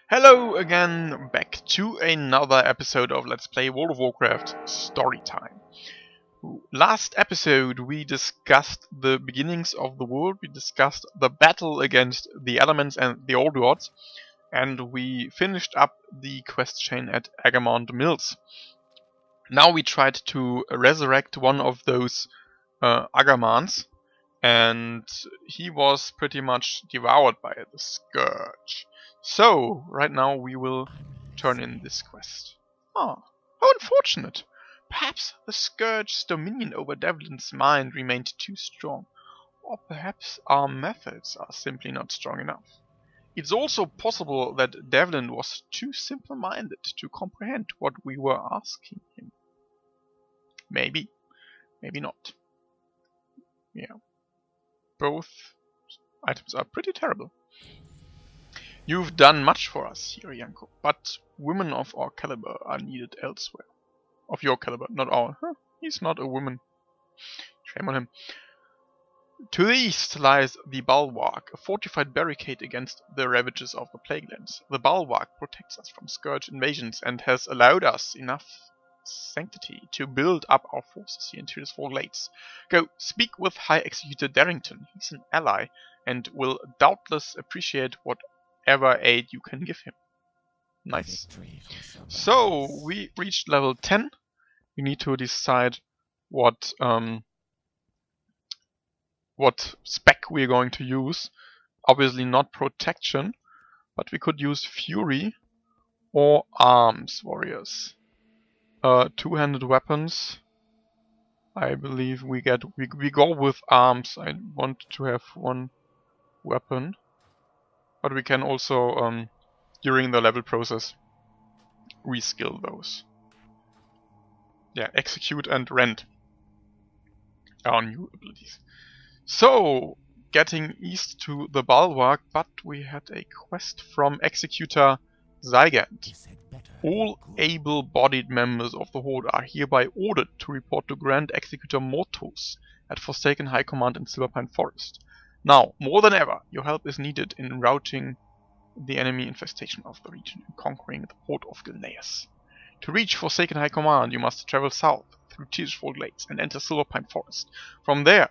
Hello again, back to another episode of Let's Play World of Warcraft Storytime. Last episode we discussed the beginnings of the world, we discussed the battle against the elements and the old gods, and we finished up the quest chain at Agamond Mills. Now we tried to resurrect one of those Agamans, and he was pretty much devoured by the Scourge. So, right now we will turn in this quest. Ah, how unfortunate. Perhaps the Scourge's dominion over Devlin's mind remained too strong. Or perhaps our methods are simply not strong enough. It's also possible that Devlin was too simple-minded to comprehend what we were asking him. Maybe. Maybe not. Yeah. Both items are pretty terrible. You've done much for us here, Yanko, but women of our caliber are needed elsewhere. Of your caliber, not our. Huh, he's not a woman. Shame on him. To the east lies the Bulwark, a fortified barricade against the ravages of the Plaguelands. The Bulwark protects us from Scourge invasions and has allowed us enough sanctity to build up our forces here in Tearsfall Glades. Go, speak with High Executor Darrington. He's an ally and will doubtless appreciate whatever aid you can give him. Nice. So, we reached level 10. We need to decide what spec we're going to use. Obviously not protection, but we could use Fury or Arms Warriors. Two-handed weapons. I believe we go with arms. I want to have one weapon, but we can also during the level process reskill those. Yeah, execute and rend our new abilities. So, getting east to the Bulwark, but we had a quest from Executor Zygant. All able-bodied members of the Horde are hereby ordered to report to Grand Executor Mortos at Forsaken High Command in Silverpine Forest. Now, more than ever, your help is needed in routing the enemy infestation of the region and conquering the port of Gilneas. To reach Forsaken High Command, you must travel south through Tearsfall Glades and enter Silverpine Forest. From there,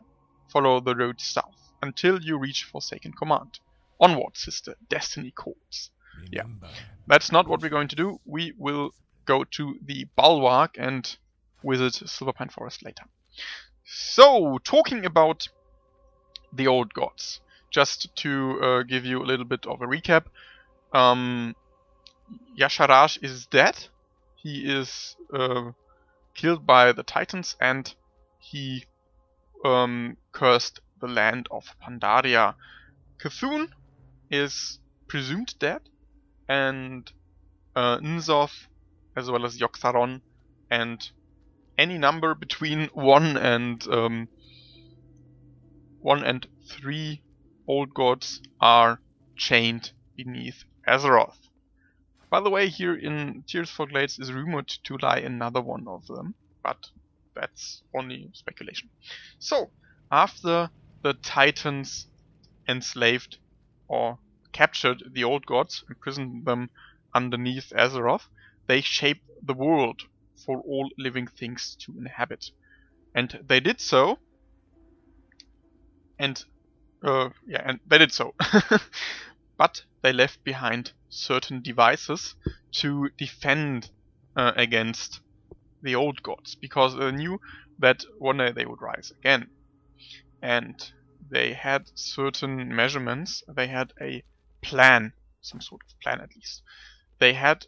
follow the road south until you reach Forsaken Command. Onward, sister, Destiny calls. Yeah, that's not what we're going to do. We will go to the Bulwark and visit Silverpine Forest later. So, talking about the old gods, just to give you a little bit of a recap. Yasharaj is dead. He is killed by the Titans, and he cursed the land of Pandaria. Cthulhu is presumed dead, and N'Zoth, as well as Yogg-Saron, and any number between 1 and 3 old gods are chained beneath Azeroth. By the way, here in Tearsfall Glades is rumored to lie another one of them, but that's only speculation. So, after the Titans enslaved or captured the old gods, imprisoned them underneath Azeroth, they shaped the world for all living things to inhabit. And they did so. And they did so. But they left behind certain devices to defend against the old gods, because they knew that one day they would rise again. And they had certain measurements. They had a plan, some sort of plan at least. They had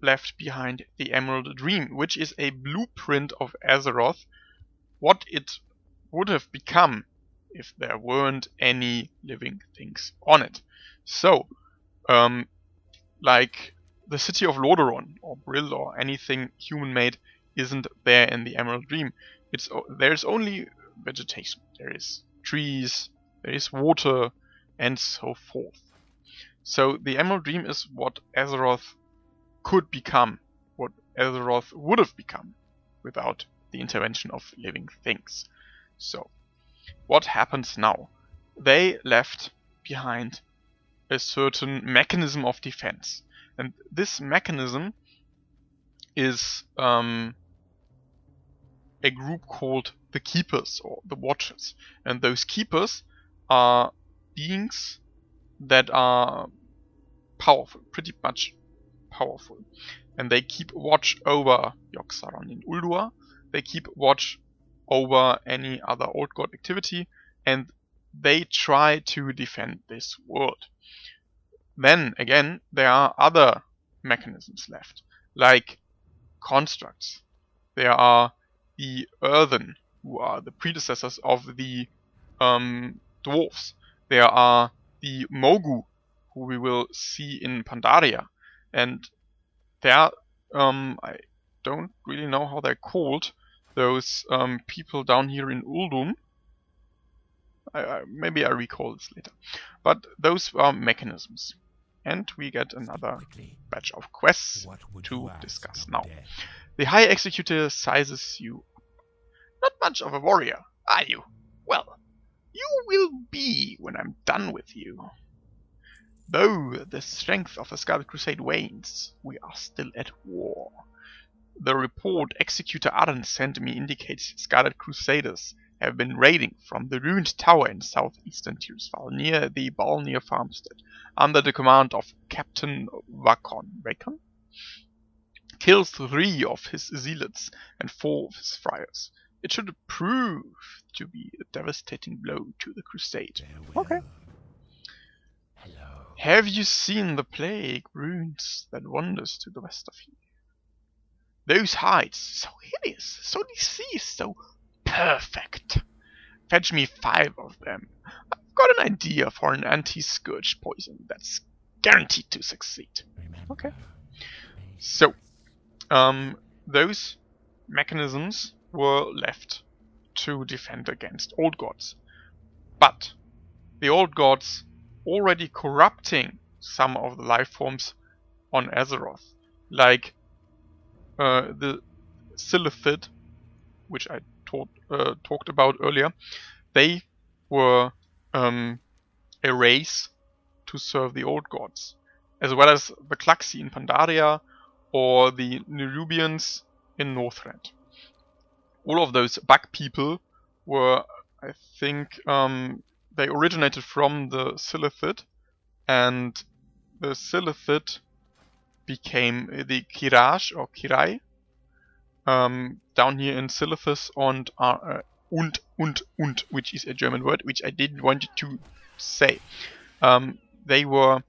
left behind the Emerald Dream, which is a blueprint of Azeroth, what it would have become if there weren't any living things on it. So, like the city of Lordaeron or Brill or anything human-made isn't there in the Emerald Dream. There's only vegetation. There is trees, there is water, and so forth. So the Emerald Dream is what Azeroth could become, what Azeroth would have become without the intervention of living things. So, what happens now? They left behind a certain mechanism of defense. And this mechanism is a group called the Keepers or the Watchers. And those Keepers are beings that are powerful, pretty much powerful. And they keep watch over Yogg-Saron in Ulduar. They keep watch over any other old god activity, and they try to defend this world. Then again, there are other mechanisms left, like constructs. There are the Earthen, who are the predecessors of the dwarves. There are the Mogu, who we will see in Pandaria, and there I don't really know how they're called. Those people down here in Uldum. Maybe I recall this later. But those are mechanisms. And we get another batch of quests to discuss now. The High Executor sizes you up. Not much of a warrior, are you? Well, you will be when I'm done with you. Though the strength of the Scarlet Crusade wanes, we are still at war. The report Executor Arden sent me indicates Scarlet Crusaders have been raiding from the ruined tower in southeastern Tirisfal near the Balnir farmstead under the command of Captain Vakon. Kills 3 of his zealots and 4 of his friars. It should prove to be a devastating blow to the crusade. Okay. Hello. Have you seen the plague ruins that wanders to the west of here? Those hides, so hideous, so diseased, so perfect. Fetch me 5 of them. I've got an idea for an anti-scourge poison that's guaranteed to succeed. Okay. So, those mechanisms were left to defend against old gods. But the old gods already corrupting some of the life forms on Azeroth, like the Silithid, which I talked about earlier. They were a race to serve the old gods, as well as the Klaxi in Pandaria or the Nerubians in Northrend. All of those bug people were, I think, they originated from the Silithid, and the Silithid became the Kiraj or Kirai down here in Silithus und, which is a German word, which I didn't want to say. They were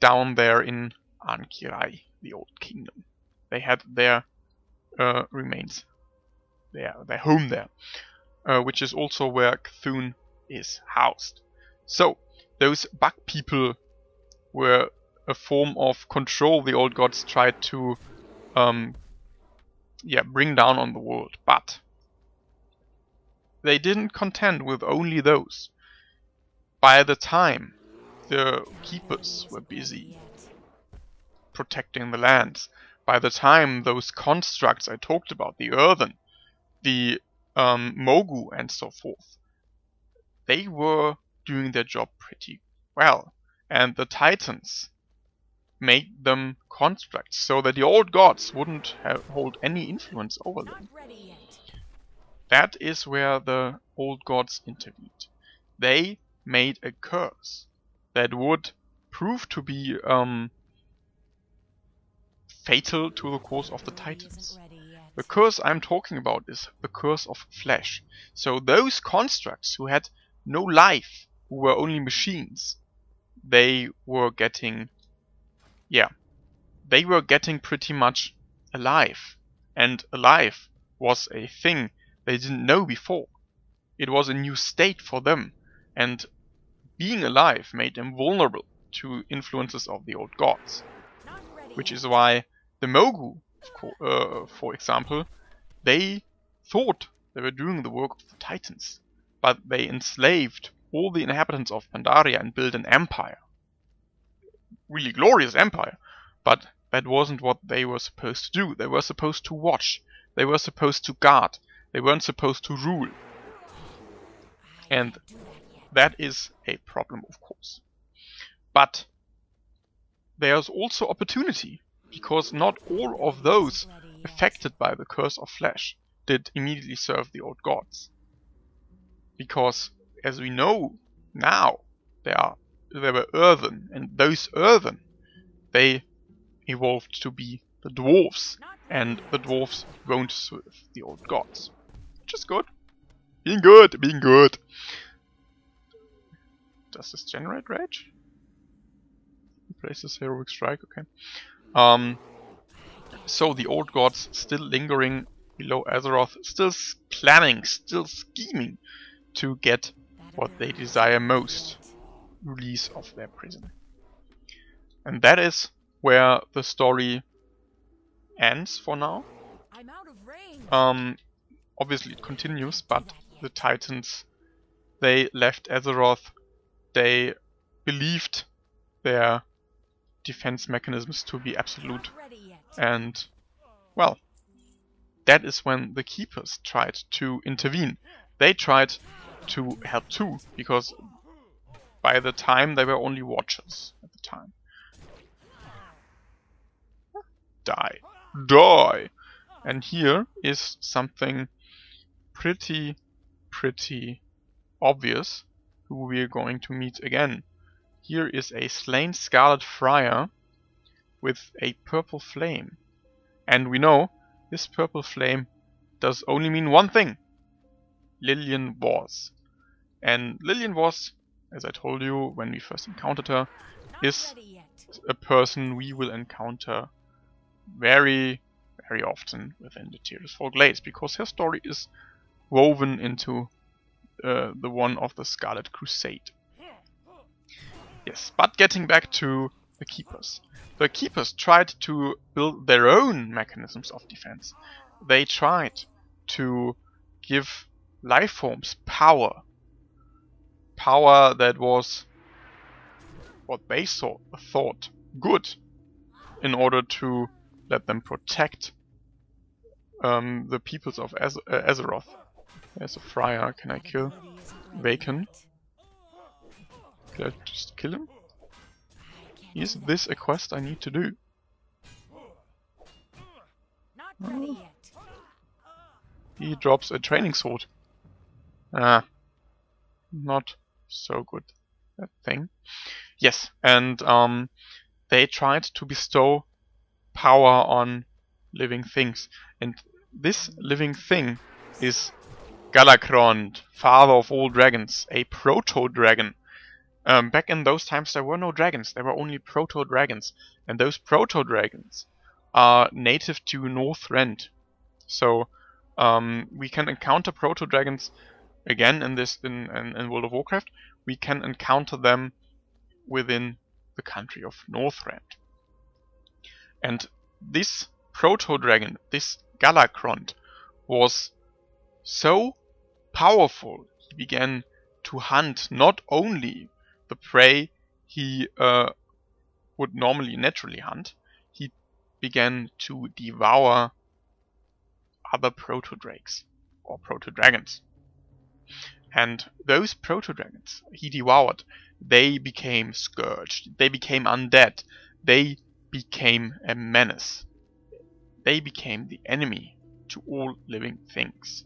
down there in Ankirai, the old kingdom. They had their remains there, their home there, which is also where Cthulhu is housed. So those bug people were a form of control the old gods tried to bring down on the world, but they didn't contend with only those. By the time the keepers were busy protecting the lands, by the time those constructs I talked about, the Earthen, the Mogu and so forth, they were doing their job pretty well, and the Titans made them constructs so that the old gods wouldn't hold any influence over them. That is where the old gods intervened. They made a curse that would prove to be fatal to the course of the Titans. The curse I'm talking about is the curse of flesh. So those constructs who had no life, who were only machines, they were getting pretty much alive. And alive was a thing they didn't know before. It was a new state for them, and being alive made them vulnerable to influences of the old gods. Which is why the Mogu, for example, they thought they were doing the work of the Titans, but they enslaved all the inhabitants of Pandaria and built an empire. Really glorious empire, but that wasn't what they were supposed to do. They were supposed to watch, they were supposed to guard, they weren't supposed to rule. And that is a problem, of course. But there's also opportunity, because not all of those affected by the Curse of Flesh did immediately serve the old gods. Because, as we know now, there were earthen, and those earthen, they evolved to be the dwarves, and the dwarves won't serve the old gods. Which is good. Being good, being good. Does this generate rage? Places heroic strike, okay. So the old gods still lingering below Azeroth, still planning, still scheming to get what they desire most, release of their prison. And that is where the story ends for now. Obviously it continues, but the Titans, they left Azeroth, they believed their defense mechanisms to be absolute, and well, that is when the Keepers tried to intervene. They tried to help too, because by the time they were only watchers at the time. Die. Die! And here is something pretty obvious, who we are going to meet again. Here is a slain Scarlet Friar with a purple flame. And we know this purple flame does only mean one thing. Lillian was. And Lillian was, as I told you when we first encountered her, is a person we will encounter very often within the Tirisfal Glades, because her story is woven into the one of the Scarlet Crusade. Yes, but getting back to the Keepers. The Keepers tried to build their own mechanisms of defense. They tried to give life forms power. Power that was what they thought good, in order to let them protect the peoples of Azeroth. There's a Friar. Can I kill Vacan? Can I just kill him? Is this a quest I need to do? Oh. He drops a training sword. Ah, not so good, that thing. Yes, and they tried to bestow power on living things, and this living thing is Gala Grande, father of all dragons, a proto-dragon. Back in those times there were no dragons, there were only proto-dragons, and those proto-dragons are native to Northrend. So we can encounter proto-dragons again in World of Warcraft. We can encounter them within the country of Northrend. And this proto-dragon, this Gala Grande, was so powerful, he began to hunt not only the prey he would normally naturally hunt, he began to devour other proto-drakes or proto-dragons. And those proto-dragons he devoured, they became scourged, they became undead, they became a menace. They became the enemy to all living things.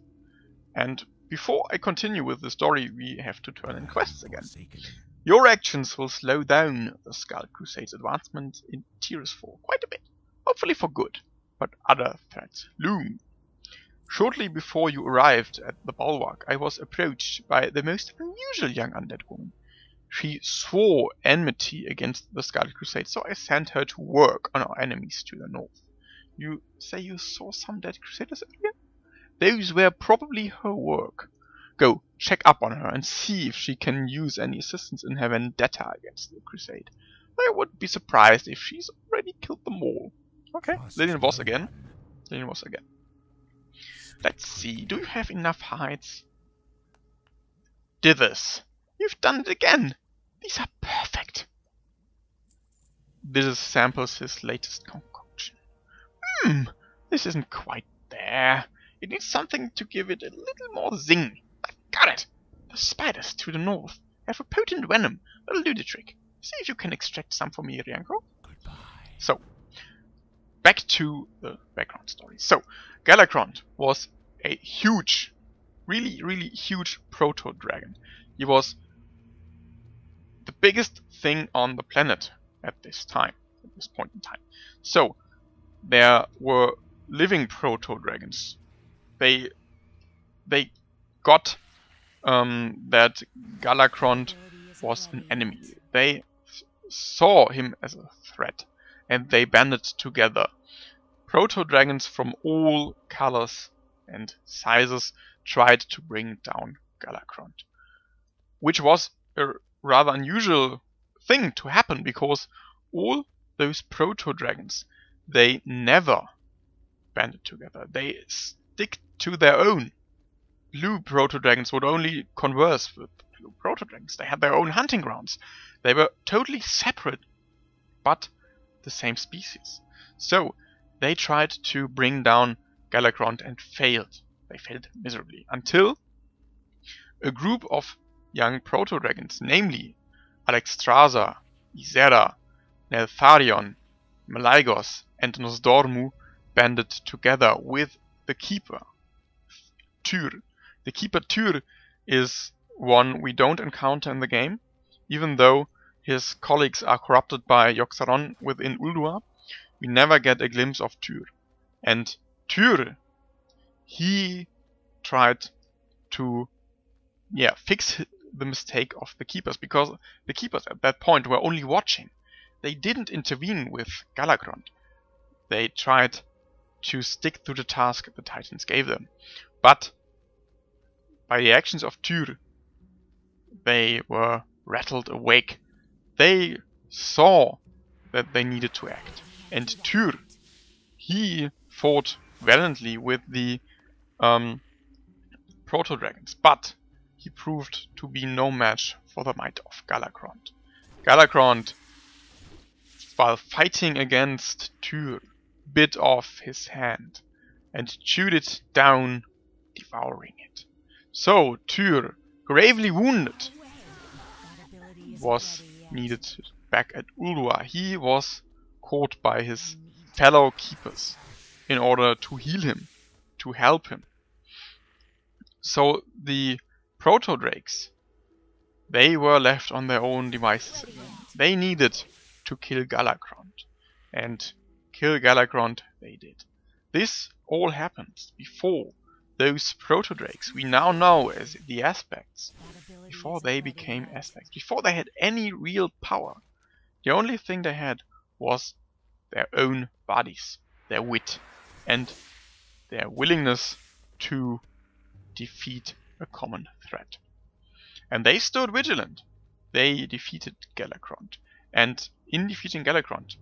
And before I continue with the story, we have to turn in quests again. Your actions will slow down the Scarlet Crusade's advancement in Tirisfal quite a bit, hopefully for good, but other threats loom. Shortly before you arrived at the Bulwark, I was approached by the most unusual young undead woman. She swore enmity against the Scarlet Crusade, so I sent her to work on our enemies to the north. You say you saw some dead Crusaders earlier? Those were probably her work. Go, check up on her and see if she can use any assistance in her vendetta against the Crusade. I wouldn't be surprised if she's already killed them all. Okay, Lillian was again. Lillian was again. Let's see, do you have enough hides? Dithers, you've done it again! These are perfect! This samples his latest concoction. This isn't quite there. It needs something to give it a little more zing. I've got it! The spiders to the north have a potent venom that'll do the trick. See if you can extract some for me, Rianko. So, back to the background story. So, Gala Grande was a huge, really huge proto-dragon. He was the biggest thing on the planet at this time, at this point in time. So, there were living proto-dragons. They got that Gala Grande was an enemy. They saw him as a threat, and they banded together. Proto-dragons from all colors and sizes tried to bring down Gala Grande, which was a rather unusual thing to happen, because all those proto-dragons, they never banded together. They stick to their own. Blue proto-dragons would only converse with blue proto-dragons. They had their own hunting grounds. They were totally separate, but the same species. So they tried to bring down Gala Grande and failed. They failed miserably until a group of young proto-dragons, namely Alexstrasza, Ysera, Neltharion, Malygos and Nosdormu, banded together with the Keeper, Tyr. The Keeper Tyr is one we don't encounter in the game, even though his colleagues are corrupted by Yogg-Saron within Ulduar. We never get a glimpse of Tyr. And Tyr, he tried to fix the mistake of the Keepers, because the Keepers at that point were only watching. They didn't intervene with Gala Grande. They tried to stick to the task the Titans gave them. But by the actions of Tyr, they were rattled awake. They saw that they needed to act. And Tyr, he fought valiantly with the proto-dragons, but he proved to be no match for the might of Gala Grande. Gala Grande, while fighting against Tyr, bit off his hand and chewed it down, devouring it. So Tyr, gravely wounded, was needed back at Ulduar. He was caught by his fellow keepers in order to heal him, to help him. So the proto-drakes, they were left on their own devices again. They needed to kill Gala Grande, and kill Gala Grande they did. This all happened before those proto-drakes we now know as the Aspects, before they became Aspects, before they had any real power. The only thing they had was their own bodies, their wit, and their willingness to defeat a common threat. And they stood vigilant. They defeated Gala Grande. And in defeating Gala Grande,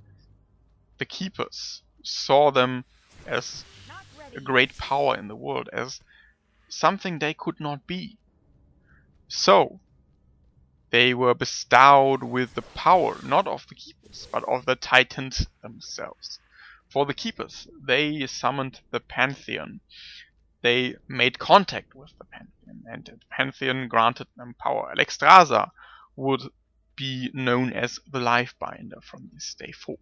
the Keepers saw them as a great power in the world, as something they could not be. So they were bestowed with the power, not of the Keepers, but of the Titans themselves. For the Keepers, they summoned the Pantheon. They made contact with the Pantheon, and the Pantheon granted them power. Alexstrasza would be known as the Lifebinder from this day forth.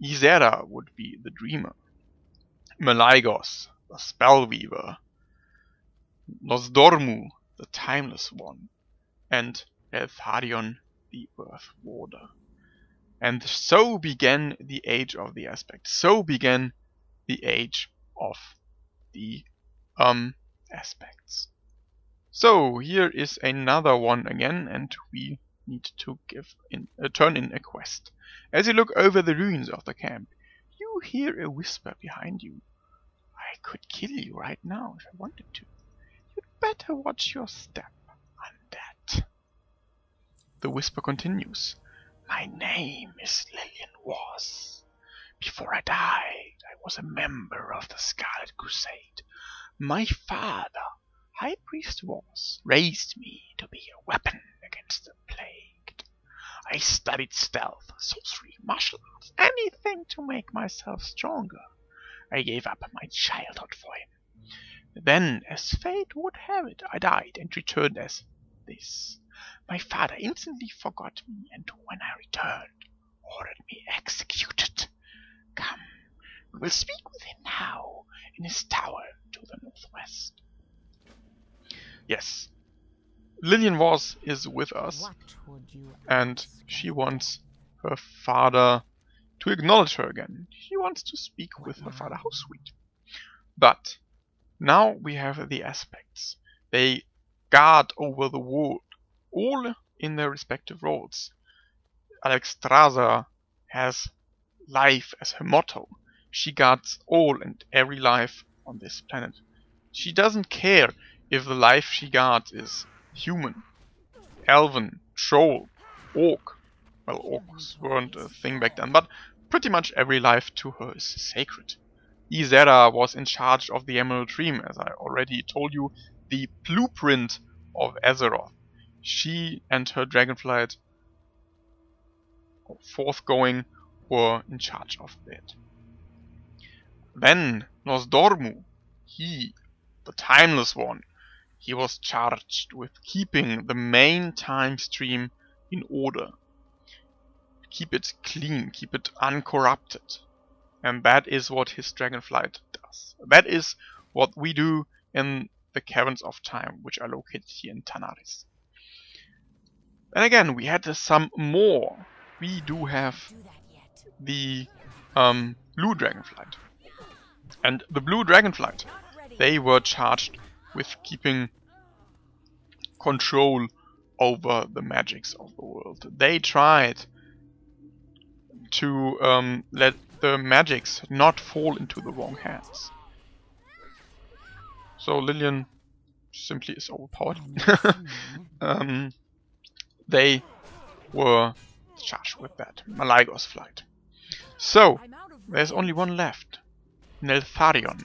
Ysera would be the Dreamer. Malygos, the Spellweaver. Nosdormu, the Timeless One. And Eltharion, the Earth Warder. And so began the Age of the Aspects. So began the Age of the Aspects. So here is another one again, and we need to turn in a quest. As you look over the ruins of the camp, you hear a whisper behind you. I could kill you right now if I wanted to. You'd better watch your step, undead. The whisper continues. My name is LillianFather. Before I died, I was a member of the Scarlet Crusade. My father, High Priest Wars, raised me to be a weapon against the plagued. I studied stealth, sorcery, martial arts, anything to make myself stronger. I gave up my childhood for him. Then, as fate would have it, I died and returned as this. My father instantly forgot me, and when I returned, ordered me executed. We will speak with him now in his tower to the northwest. Yes, Lillian is with us, and she wants her father to acknowledge her again. She wants to speak with her father. How sweet. But now we have the aspects. They guard over the world, all in their respective roles. Alexstrasza has life as her motto. She guards all and every life on this planet. She doesn't care if the life she guards is human, elven, troll, orc. Well, orcs weren't a thing back then, but pretty much every life to her is sacred. Ysera was in charge of the Emerald Dream, as I already told you, the blueprint of Azeroth. She and her Dragonflight, forthgoing, were in charge of it. Then Nosdormu, he, the Timeless One, he was charged with keeping the main time stream in order. Keep it clean, keep it uncorrupted. And that is what his Dragonflight does. That is what we do in the Caverns of Time, which are located here in Tanaris. And again, we had some more. We do have the Blue Dragonflight. And the Blue Dragonflight, they were charged with keeping control over the magics of the world. They tried to let the magics not fall into the wrong hands. So Lillian simply is overpowered. They were charged with that. Malygos flight. So there's only one left. Neltharion,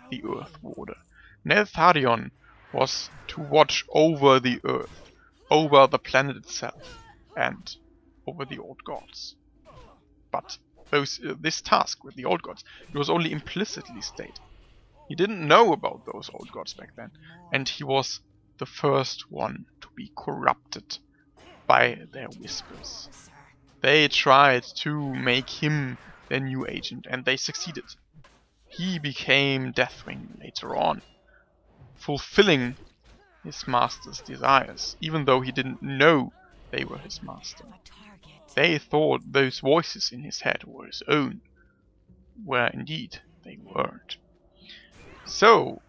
the Earth Warder. Neltharion was to watch over the Earth, over the planet itself, and over the old gods. But this task with the old gods, it was only implicitly stated. He didn't know about those old gods back then, and he was the first one to be corrupted by their whispers. They tried to make him their new agent, and they succeeded. He became Deathwing later on, fulfilling his master's desires, even though he didn't know they were his master. They thought those voices in his head were his own, where indeed they weren't. So,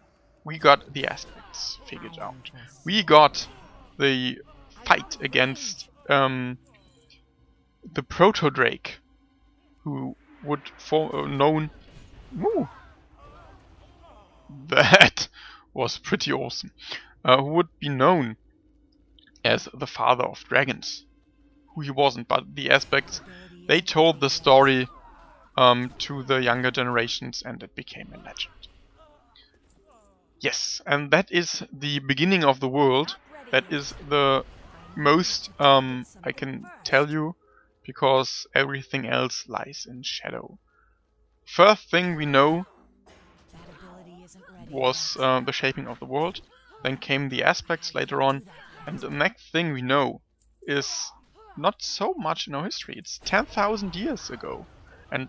we got the aspects figured out. We got the fight against the Proto-Drake, who would known... Ooh, that was pretty awesome. Who would be known as the father of dragons. Who he wasn't, but the aspects, they told the story to the younger generations, and it became a legend. Yes, and that is the beginning of the world. That is the most I can tell you, because everything else lies in shadow. First thing we know was the shaping of the world, then came the aspects later on, and the next thing we know is not so much in our history. It's 10,000 years ago, and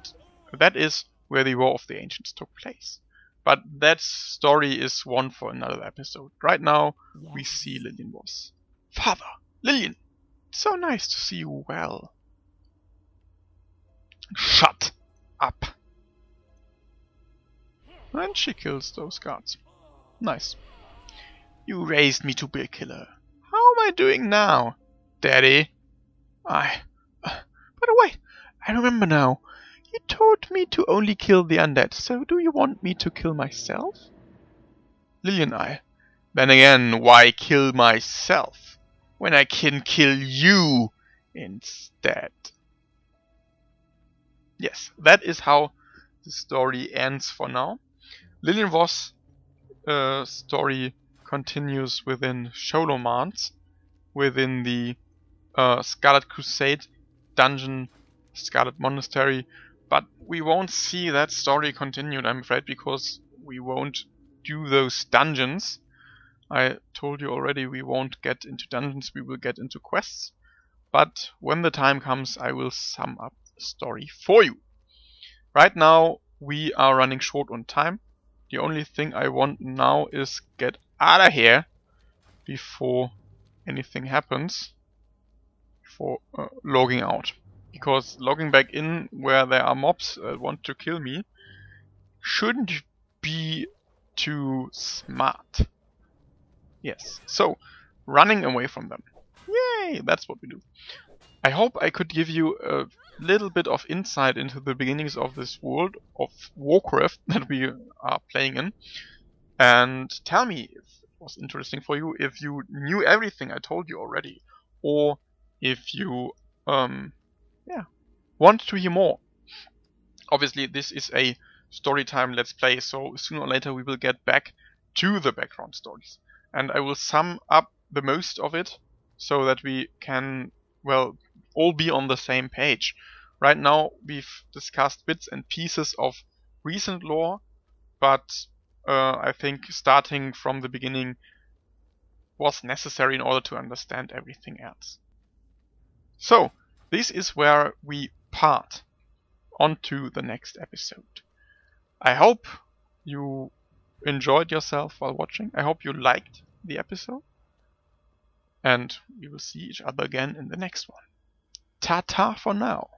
that is where the War of the Ancients took place. But that story is one for another episode. Right now, we see Lillian was. Father! Lillian! It's so nice to see you well. Shut up! And she kills those guards. Nice. You raised me to be a killer. How am I doing now, Daddy? By the way, I remember now. You told me to only kill the undead, so do you want me to kill myself? Lillian, then again, why kill myself when I can kill you instead? Yes, that is how the story ends for now. Lillian Voss' story continues within Sholomance, within the Scarlet Crusade dungeon, Scarlet Monastery, but we won't see that story continued, I'm afraid, because we won't do those dungeons. I told you already, we won't get into dungeons, we will get into quests, but when the time comes I will sum up the story for you. Right now we are running short on time. The only thing I want now is get out of here before anything happens, before logging out. Because logging back in where there are mobs that want to kill me shouldn't be too smart. Yes, so running away from them. Yay, that's what we do. I hope I could give you a little bit of insight into the beginnings of this world of Warcraft that we are playing in. And tell me if it was interesting for you, if you knew everything I told you already, or if you want to hear more. Obviously this is a Storytime Let's Play, so sooner or later we will get back to the background stories. And I will sum up the most of it so that we can, well, all be on the same page. Right now we've discussed bits and pieces of recent lore, but I think starting from the beginning was necessary in order to understand everything else. So, this is where we part. On to the next episode. I hope you enjoyed yourself while watching. I hope you liked the episode. And we will see each other again in the next one. Ta-ta for now.